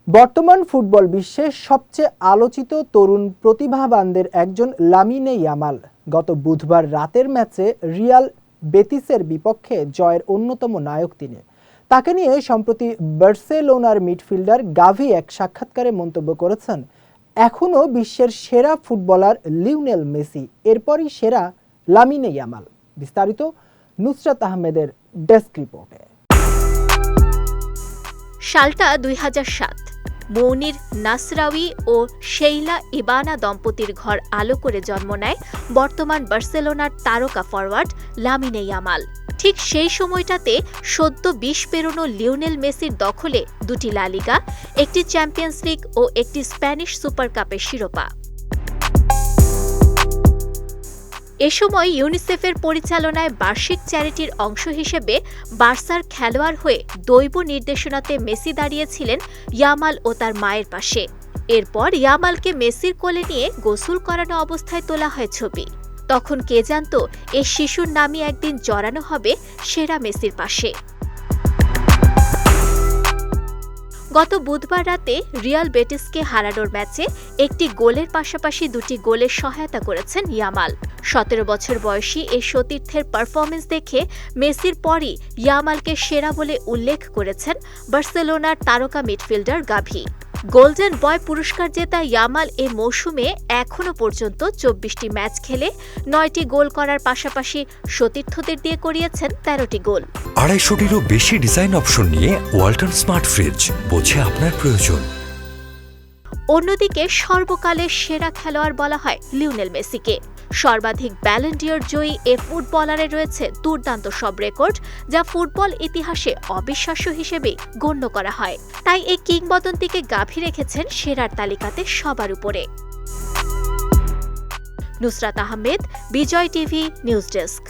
বর্তমান ফুটবল বিশ্বের সবচেয়ে আলোচিত তরুণ প্রতিভাবানদের একজন লামিনে ইয়ামাল গত বুধবার রাতের ম্যাচে রিয়াল বেতিসের বিপক্ষে জয়ের অন্যতম নায়ক তিনি। তাকে নিয়ে সম্প্রতি বার্সেলোনার মিডফিল্ডার গাভি এক সাক্ষাৎকারে মন্তব্য করেছেন, এখনও বিশ্বের সেরা ফুটবলার লিওনেল মেসি, এরপরই সেরা লামিনে ইয়ামাল। বিস্তারিত নুসরাত আহমেদের ডেস্ক রিপোর্টে। সালটা ২০০৭। মৌনির নাসরাউই ও শেইলা ইবানা দম্পতির ঘর আলো করে জন্ম নেয় বর্তমান বার্সেলোনার তারকা ফরওয়ার্ড লামিনে ইয়ামাল। ঠিক সেই সময়টাতে সদ্য ২০ পেরোনো লিওনেল মেসির দখলে দুটি লা লিগা, একটি চ্যাম্পিয়ন্স লিগ ও একটি স্প্যানিশ সুপার কাপের শিরোপা। এ সময় ইউনিসেফের পরিচালনায় বার্ষিক চ্যারিটির অংশ হিসেবে বার্সার খেলোয়াড় হয়ে দৈব নির্দেশনাতে মেসি দাঁড়িয়েছিলেন ইয়ামাল ও তার মায়ের পাশে। এরপর ইয়ামালকে মেসির কোলে নিয়ে গোসল করানো অবস্থায় তোলা হয় ছবি। তখন কে জানত এই শিশুর নামই একদিন জড়ানো হবে সেরা মেসির পাশে। গত বুধবার রাতে রিয়াল বেটিসকে হারানোর ম্যাচে একটি গোলের পাশাপাশি দুটি গোলের সহায়তা করেছেন ইয়ামাল। ১৭ বছর বয়সী এই সতীর্থের পারফরমেন্স দেখে মেসির পরই ইয়ামালকে সেরা বলে উল্লেখ করেছেন বার্সেলোনার তারকা মিডফিল্ডার গাভি। গোল্ডেন বয় পুরস্কার জেতা ইয়ামাল এ মৌসুমে এখনও পর্যন্ত ২৪টি ম্যাচ খেলে ৯টি গোল করার পাশাপাশি সতীর্থদের দিয়ে করিয়েছেন ১৩টি গোল। ২৫০টিরও বেশি ডিজাইন অপশন নিয়ে ওয়ালটন স্মার্ট ফ্রিজ, বোঝে আপনার প্রয়োজন। অন্যদিকে সর্বকালের সেরা খেলোয়াড় বলা হয় লিওনেল মেসিকে। সর্বাধিক ব্যালন ডি'র জয়ী এ ফুটবলারে রয়েছে দুর্দান্ত সব রেকর্ড, যা ফুটবল ইতিহাসে অবিশ্বাস্য হিসেবে গণ্য করা হয়। তাই এই কিংবদন্তিকে গাভী রেখেছেন সেরার তালিকাতে সবার উপরে। নুসরাত আহমেদ, বিজয় টিভি নিউজ ডেস্ক।